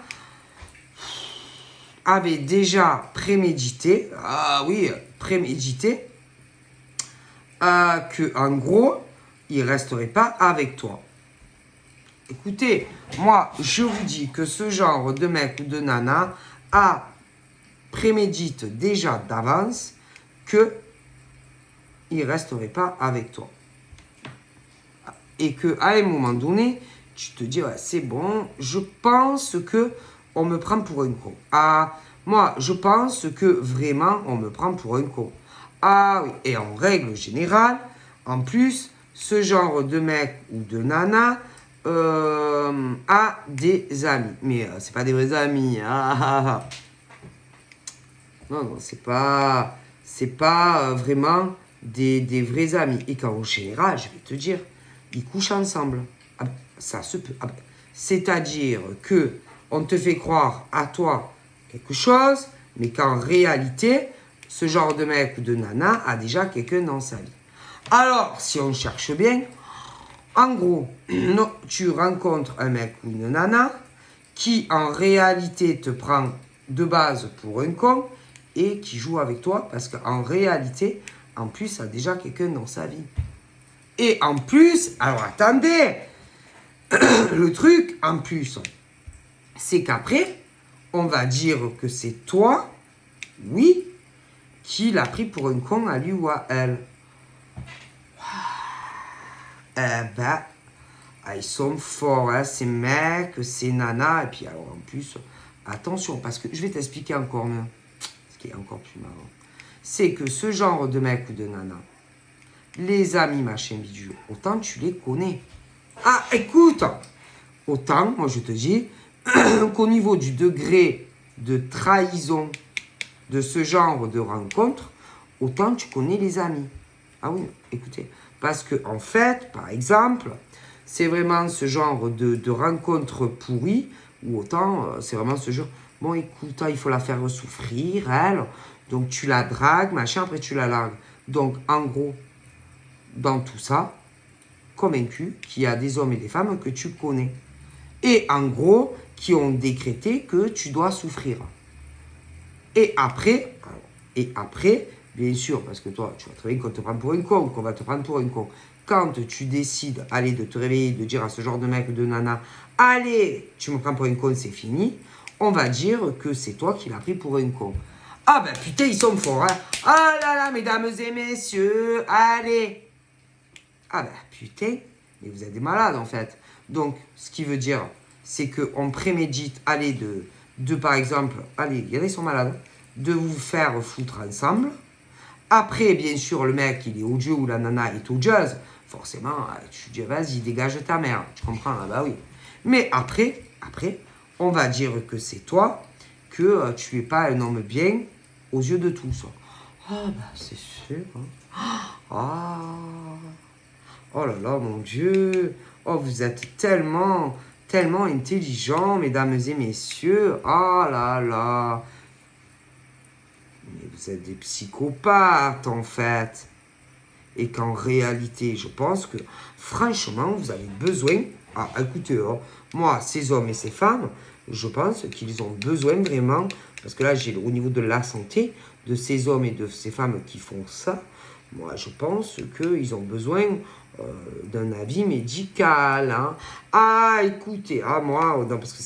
avait déjà prémédité, ah oui, prémédité, que en gros, il ne resterait pas avec toi. Écoutez, moi, je vous dis que ce genre de mec ou de nana prémédite déjà d'avance que il ne resterait pas avec toi. Et qu'à un moment donné, tu te dis, ouais, c'est bon, je pense que on me prend pour un con. Ah, moi, je pense que vraiment, on me prend pour un con. Ah oui, et en règle générale, en plus, ce genre de mec ou de nana a des amis. Mais c'est pas des vrais amis. Non, non, c'est pas vraiment des vrais amis. Et qu'en général, je vais te dire, ils couchent ensemble. Ah, ça se peut. Ah, c'est-à-dire que on te fait croire à toi quelque chose, mais qu'en réalité, ce genre de mec ou de nana a déjà quelqu'un dans sa vie. Alors, si on cherche bien, en gros, non, tu rencontres un mec ou une nana qui en réalité te prend de base pour un con et qui joue avec toi parce qu'en réalité, en plus, a déjà quelqu'un dans sa vie. Et en plus, alors attendez, le truc en plus, c'est qu'après, on va dire que c'est toi, oui, qui l'a pris pour un con à lui ou à elle. Eh ben, ils sont forts, hein, ces mecs, ces nanas. Et puis alors en plus, attention, parce que je vais t'expliquer encore mieux. Ce qui est encore plus marrant. C'est que ce genre de mec ou de nana, les amis machin bidule, autant tu les connais. Ah, écoute, autant, moi je te dis, qu'au niveau du degré de trahison de ce genre de rencontre, autant tu connais les amis. Ah oui, écoutez. Parce que, en fait, par exemple, c'est vraiment ce genre de rencontre pourrie, ou autant, c'est vraiment ce genre, bon, écoute, il faut la faire souffrir, elle, donc tu la dragues, machin, après tu la largues. Donc, en gros, dans tout ça, convaincu qu'il y a des hommes et des femmes que tu connais. Et en gros, qui ont décrété que tu dois souffrir. Et après, bien sûr, parce que toi, tu vas très bien qu'on te prenne pour un con, qu'on va te prendre pour un con. Quand tu décides, allez, de te réveiller, de dire à ce genre de mec ou de nana, allez, tu me prends pour un con, c'est fini, on va dire que c'est toi qui l'as pris pour un con. Ah ben putain, ils sont forts, hein. Ah là là, mesdames et messieurs, allez. Ah ben putain, mais vous êtes des malades en fait. Donc, ce qui veut dire, c'est qu'on prémédite, allez, de par exemple, allez, il y en a qui sont malades, de vous faire foutre ensemble. Après, bien sûr, le mec, il est odieux ou la nana est odieuse. Forcément, tu dis, vas-y, dégage ta mère. Tu comprends? Ah bah oui. Mais après, on va dire que c'est toi, que tu n'es pas un homme bien aux yeux de tous. Ah bah c'est sûr. Hein. Ah. Oh là là, mon Dieu. Oh, vous êtes tellement intelligents, mesdames et messieurs. Oh là là. Mais vous êtes des psychopathes, en fait. Et qu'en réalité, je pense que, franchement, vous avez besoin... Ah, écoutez, oh, moi, ces hommes et ces femmes, je pense qu'ils ont besoin vraiment... Parce que là, j'ai au niveau de la santé, de ces hommes et de ces femmes qui font ça, moi, je pense qu'ils ont besoin d'un avis médical. Hein. Ah, écoutez, moi, non, parce que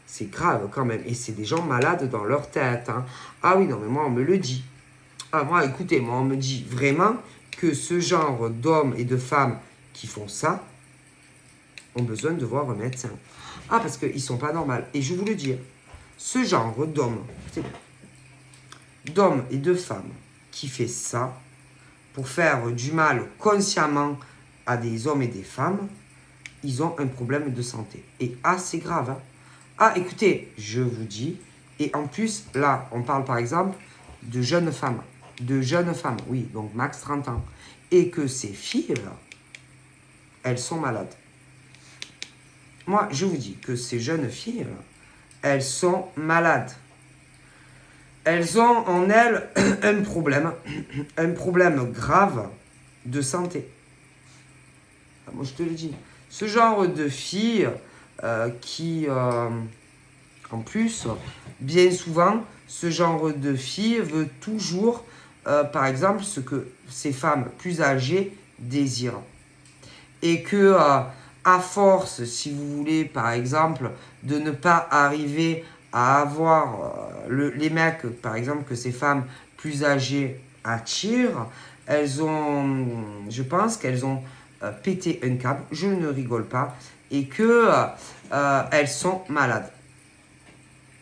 c'est grave quand même. Et c'est des gens malades dans leur tête. Hein. Ah oui, non, mais moi, on me le dit. Ah, moi, écoutez, moi, on me dit vraiment que ce genre d'hommes et de femmes qui font ça ont besoin de voir un médecin. Ah, parce qu'ils ne sont pas normaux. Et je vous le dis, ce genre d'hommes et de femmes qui fait ça pour faire du mal consciemment à des hommes et des femmes, ils ont un problème de santé. Et assez grave. Hein. Ah, écoutez, je vous dis Et en plus, là, on parle par exemple de jeunes femmes. De jeunes femmes, oui, donc max 30 ans. Et que ces filles-là, elles sont malades. Moi, je vous dis que ces jeunes filles-là, elles sont malades. Elles ont en elles un problème grave de santé. Moi, je te le dis. Ce genre de filles qui, en plus, bien souvent, ce genre de fille veut toujours, par exemple, ce que ces femmes plus âgées désirent. Et que, à force, si vous voulez, par exemple, de ne pas arriver à avoir les mecs, par exemple, que ces femmes plus âgées attirent, je pense qu'elles ont pété un câble, je ne rigole pas, et que elles sont malades.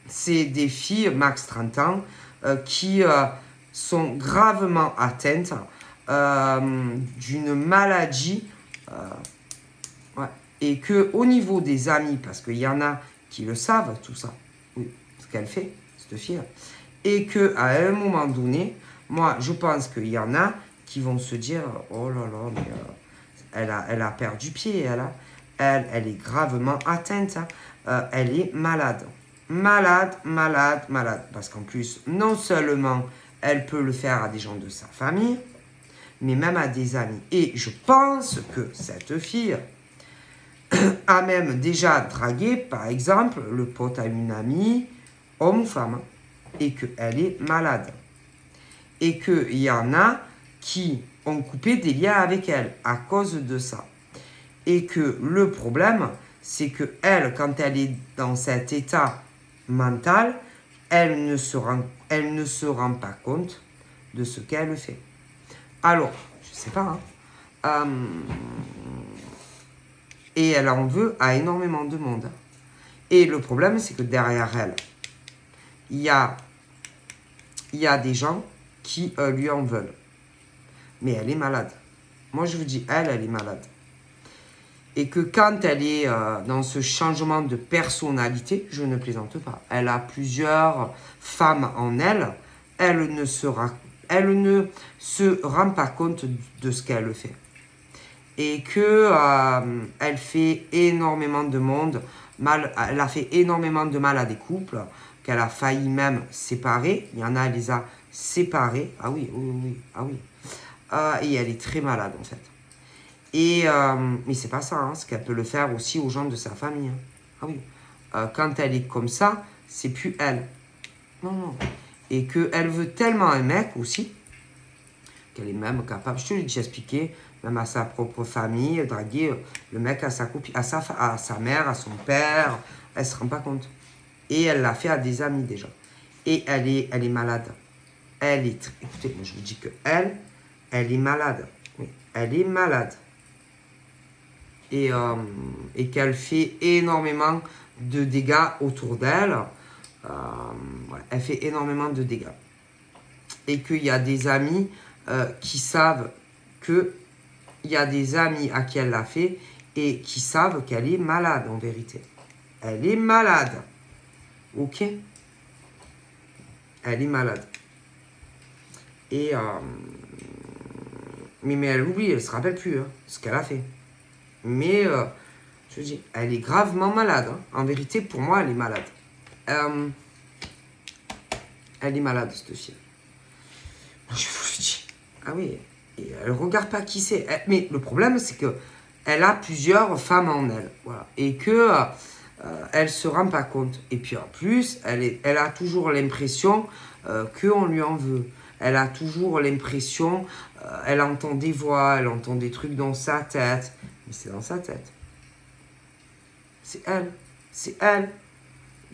C'est des filles, max 30 ans, qui sont gravement atteintes d'une maladie, ouais, et que au niveau des amis, parce qu'il y en a qui le savent, tout ça, oui, ce qu'elle fait, cette fille, et qu'à un moment donné, moi, je pense qu'il y en a qui vont se dire, oh là là, mais elle a perdu pied, elle est gravement atteinte, elle est malade. Malade. Parce qu'en plus, non seulement elle peut le faire à des gens de sa famille, mais même à des amis. Et je pense que cette fille a même déjà dragué, par exemple, le pote à une amie, homme ou femme, et qu'elle est malade. Et qu'il y en a qui ont coupé des liens avec elle à cause de ça. Et que le problème, c'est que elle, quand elle est dans cet état mental, elle ne se rend pas compte de ce qu'elle fait. Alors, je sais pas, et elle en veut à énormément de monde. Et le problème, c'est que derrière elle, il y a des gens qui lui en veulent. Mais elle est malade. Moi, je vous dis, elle est malade. Et que quand elle est dans ce changement de personnalité, je ne plaisante pas, elle a plusieurs femmes en elle, elle ne se rend pas compte de ce qu'elle fait. Et que elle fait énormément de monde mal, elle a fait énormément de mal à des couples, qu'elle a failli même séparer. Il y en a, elle les a séparés. Ah oui. Et elle est très malade en fait. Et mais c'est pas ça, ce qu'elle peut le faire aussi aux gens de sa famille. Ah oui. Quand elle est comme ça, c'est plus elle. Non. Et qu'elle veut tellement un mec aussi, qu'elle est même capable, je te l'ai déjà expliqué, même à sa propre famille, draguer le mec à sa copine, à sa mère, à son père, elle se rend pas compte. Et elle l'a fait à des amis déjà. Et elle est malade. Écoutez, moi je vous dis que elle est malade. Oui, elle est malade. Et qu'elle fait énormément de dégâts autour d'elle. Elle fait énormément de dégâts. Et qu'il y a des amis qui savent que il y a des amis à qui elle l'a fait et qui savent qu'elle est malade en vérité. Elle est malade. Ok? Elle est malade. Et mais elle oublie, elle se rappelle plus ce qu'elle a fait. Mais je dis, elle est gravement malade. En vérité, pour moi, elle est malade. Elle est malade, cette fille. Je vous le dis. Ah oui. Et elle regarde pas qui c'est. Mais le problème, c'est que elle a plusieurs femmes en elle. Voilà. Et que elle se rend pas compte. Et puis en plus, elle a toujours l'impression qu'on lui en veut. Elle a toujours l'impression, elle entend des voix, elle entend des trucs dans sa tête. Mais c'est dans sa tête. C'est elle. C'est elle.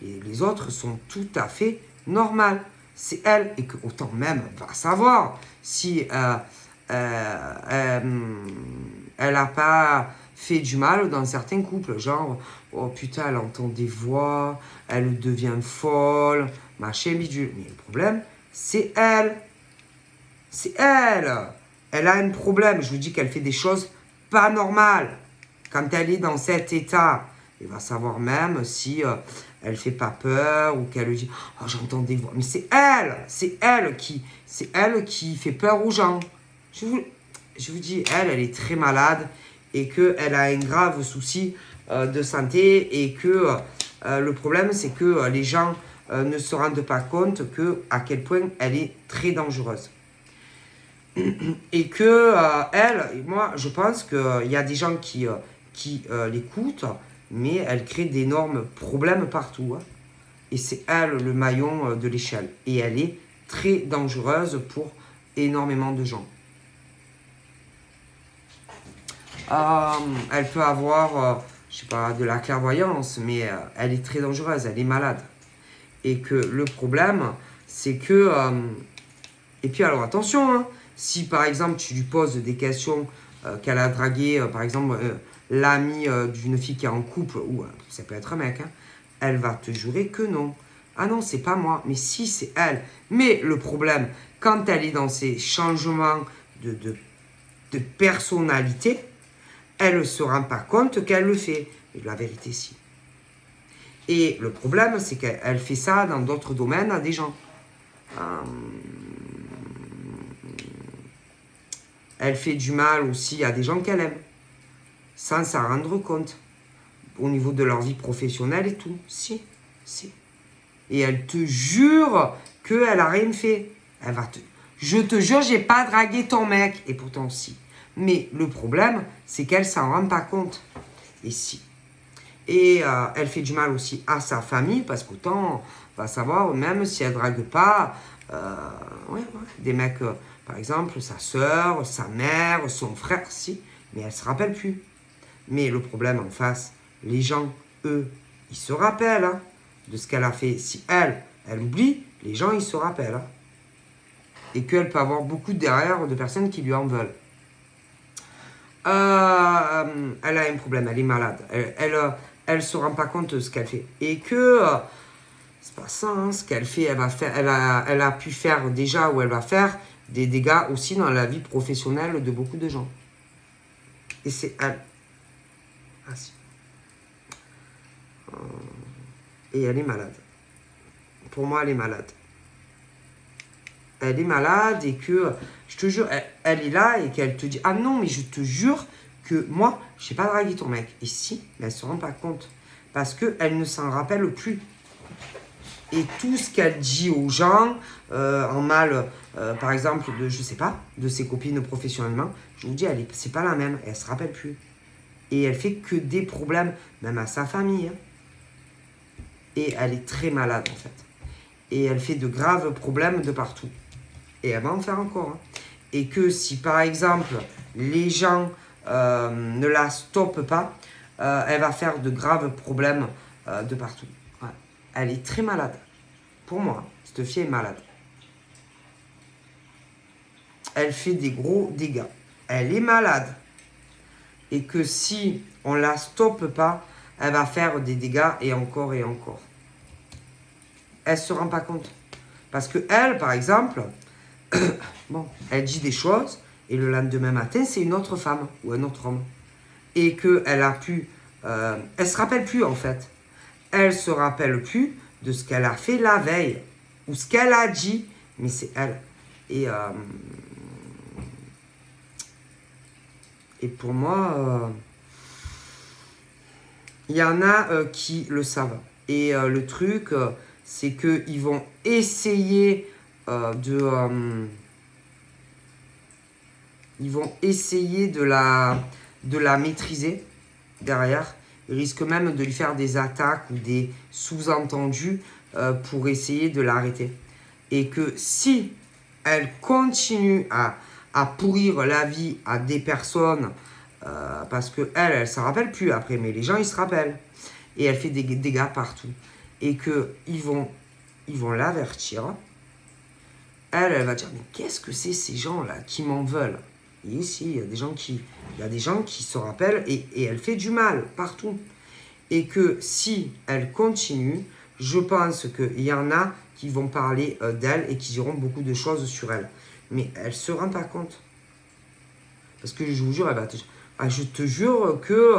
Et les autres sont tout à fait normales. C'est elle. Et que autant même va savoir si elle n'a pas fait du mal dans certains couples. Genre, oh putain, elle entend des voix, elle devient folle, machin, bidule. Mais le problème, c'est elle. C'est elle. Elle a un problème. Je vous dis qu'elle fait des choses pas normales. Quand elle est dans cet état, Il va savoir même si elle fait pas peur ou qu'elle dit « Oh, j'entends des voix. » Mais c'est elle qui fait peur aux gens. Je vous dis, elle est très malade et qu'elle a un grave souci de santé et que le problème, c'est que les gens ne se rendent pas compte à quel point elle est très dangereuse. Et que moi, je pense qu'il y a des gens qui l'écoutent, mais elle crée d'énormes problèmes partout. Hein. Et c'est elle le maillon de l'échelle. Et elle est très dangereuse pour énormément de gens. Elle peut avoir, je sais pas, de la clairvoyance, mais elle est très dangereuse, elle est malade. Et que le problème, c'est que... et puis alors attention, hein, si par exemple tu lui poses des questions qu'elle a dragué, par exemple l'ami d'une fille qui est en couple, ou ça peut être un mec, hein, elle va te jurer que non. Ah non, c'est pas moi, mais si, c'est elle. Mais le problème, quand elle est dans ces changements de personnalité, elle ne se rend pas compte qu'elle le fait. Mais la vérité, si. Et le problème, c'est qu'elle fait ça dans d'autres domaines à des gens. Elle fait du mal aussi à des gens qu'elle aime, sans s'en rendre compte, au niveau de leur vie professionnelle et tout. Si. Et elle te jure qu'elle a rien fait. Je te jure, j'ai pas dragué ton mec. Et pourtant, si. Mais le problème, c'est qu'elle s'en rend pas compte. Et si. Et elle fait du mal aussi à sa famille, parce qu'autant, va savoir, même si elle drague pas, des mecs, par exemple, sa soeur, sa mère, son frère, si, mais elle se rappelle plus. Mais le problème en face, les gens, eux, ils se rappellent hein, de ce qu'elle a fait. Si elle oublie, les gens, ils se rappellent. Hein. Et qu'elle peut avoir beaucoup derrière de personnes qui lui en veulent. Elle a un problème, elle est malade. Elle se rend pas compte de ce qu'elle fait. Et que c'est pas ça, hein, ce qu'elle fait, elle a pu faire déjà ou elle va faire des dégâts aussi dans la vie professionnelle de beaucoup de gens. Et c'est elle. Ah si. Et elle est malade. Pour moi, elle est malade. Elle est malade et que, je te jure, elle est là et qu'elle te dit « Ah non, mais je te jure que moi, je n'ai pas dragué ton mec. » Et si, mais elle ne se rend pas compte. Parce qu'elle ne s'en rappelle plus. Et tout ce qu'elle dit aux gens, en mal, par exemple, je sais pas, de ses copines professionnellement, je vous dis, c'est pas la même. Elle ne se rappelle plus. Et elle fait que des problèmes, même à sa famille. Hein. Et elle est très malade, en fait. Et elle fait de graves problèmes de partout. Et elle va en faire encore. Hein. Et que si, par exemple, les gens ne la stoppent pas, elle va faire de graves problèmes de partout. Ouais. Elle est très malade. Pour moi, cette fille est malade. Elle fait des gros dégâts. Elle est malade. Et que si on ne la stoppe pas, elle va faire des dégâts et encore et encore. Elle ne se rend pas compte. Parce que elle, par exemple, bon, elle dit des choses et le lendemain matin, c'est une autre femme ou un autre homme. Et qu'elle a pu... elle ne se rappelle plus, en fait. Elle ne se rappelle plus de ce qu'elle a fait la veille ou ce qu'elle a dit, mais c'est elle. Et pour moi, il y en a qui le savent. Et le truc, c'est qu'ils vont essayer ils vont essayer de la maîtriser derrière. Ils risquent même de lui faire des attaques ou des sous-entendus pour essayer de l'arrêter. Et que si elle continue à pourrir la vie à des personnes, parce qu'elle ne s'en rappelle plus après, mais les gens, ils se rappellent. Et elle fait des dégâts partout. Et qu'ils vont l'avertir. Elle va dire, mais qu'est-ce que c'est ces gens-là qui m'en veulent? Et ici, il y a des gens qui se rappellent et elle fait du mal partout. Et que si elle continue, je pense qu'il y en a qui vont parler d'elle et qui diront beaucoup de choses sur elle. Mais elle ne se rend pas compte. Parce que je vous jure, elle va te dire, je te jure que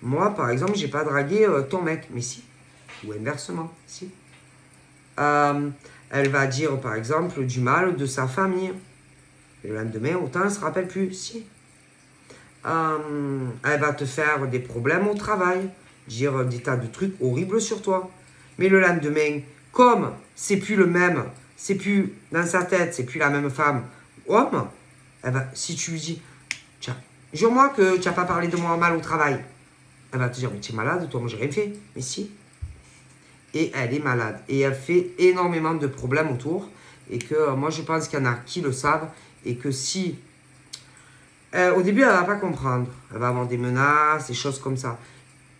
moi, par exemple, j'ai pas dragué ton mec. Mais si. Ou inversement, si. Elle va dire, par exemple, du mal de sa famille. Et le lendemain, autant elle ne se rappelle plus. Si. Elle va te faire des problèmes au travail. Dire des tas de trucs horribles sur toi. Mais le lendemain, comme c'est plus le même, c'est plus dans sa tête, c'est plus la même femme, homme, si tu lui dis, tiens, jure-moi que tu n'as pas parlé de moi mal au travail, elle va te dire, mais tu es malade, toi, moi j'ai rien fait. Mais si. Et elle est malade. Et elle fait énormément de problèmes autour. Et que moi je pense qu'il y en a qui le savent. Et que si. Au début, elle ne va pas comprendre. Elle va avoir des menaces, des choses comme ça.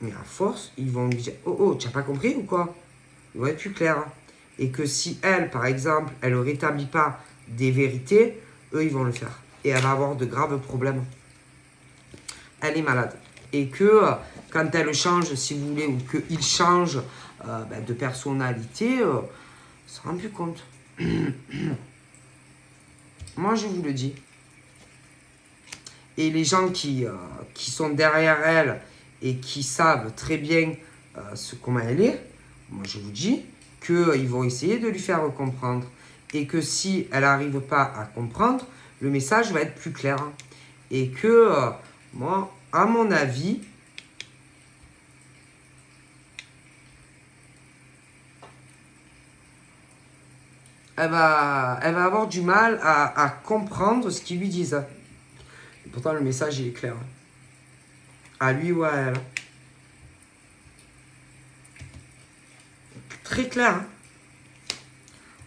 Mais à force, ils vont lui dire, oh, tu n'as pas compris ou quoi? Ils vont être plus clairs. Et que si elle, par exemple, elle ne rétablit pas des vérités, eux, ils vont le faire. Et elle va avoir de graves problèmes. Elle est malade. Et que quand elle change, si vous voulez, ou qu'il change de personnalité, on ne se rend plus compte. Moi, je vous le dis. Et les gens qui sont derrière elle et qui savent très bien comment elle est, moi, je vous dis qu'ils vont essayer de lui faire comprendre. Et que si elle n'arrive pas à comprendre, le message va être plus clair. Et que, moi, à mon avis, elle va avoir du mal à comprendre ce qu'ils lui disent. Et pourtant, le message, il est clair. À lui ou à elle. Très clair. Hein.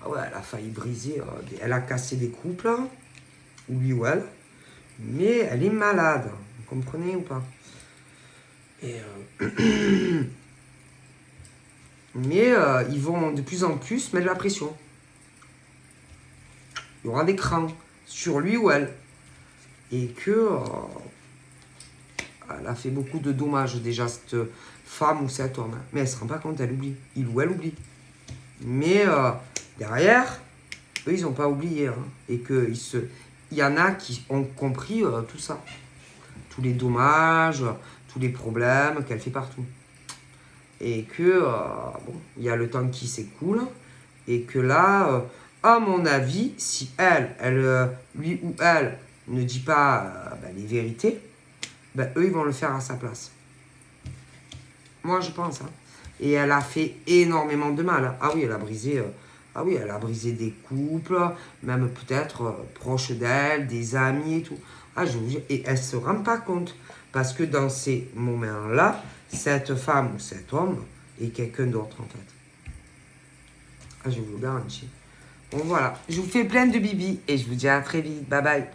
Ah ouais, elle a failli briser. Elle a cassé des couples. Lui ou elle. Mais elle est malade. Vous comprenez ou pas? Et mais ils vont de plus en plus mettre la pression. Il y aura des crans sur lui ou elle. Et que elle a fait beaucoup de dommages déjà, cette femme ou cet homme. Mais elle ne se rend pas compte, elle oublie. Il ou elle oublie. Mais derrière, eux, ils n'ont pas oublié. Hein. Et il y en a qui ont compris tout ça. Tous les dommages, tous les problèmes qu'elle fait partout. Et que, il y a le temps qui s'écoule. Et que là, à mon avis, si lui ou elle ne dit pas les vérités, eux, ils vont le faire à sa place. Moi, je pense. Hein. Et elle a fait énormément de mal. Hein. Ah oui, elle a brisé des couples, même peut-être proches d'elle, des amis et tout. Ah, je vous dis, et elle ne se rend pas compte. Parce que dans ces moments-là, cette femme ou cet homme est quelqu'un d'autre, en fait. Ah, je vous le garantis. Bon, voilà. Je vous fais plein de bibi et je vous dis à très vite. Bye bye.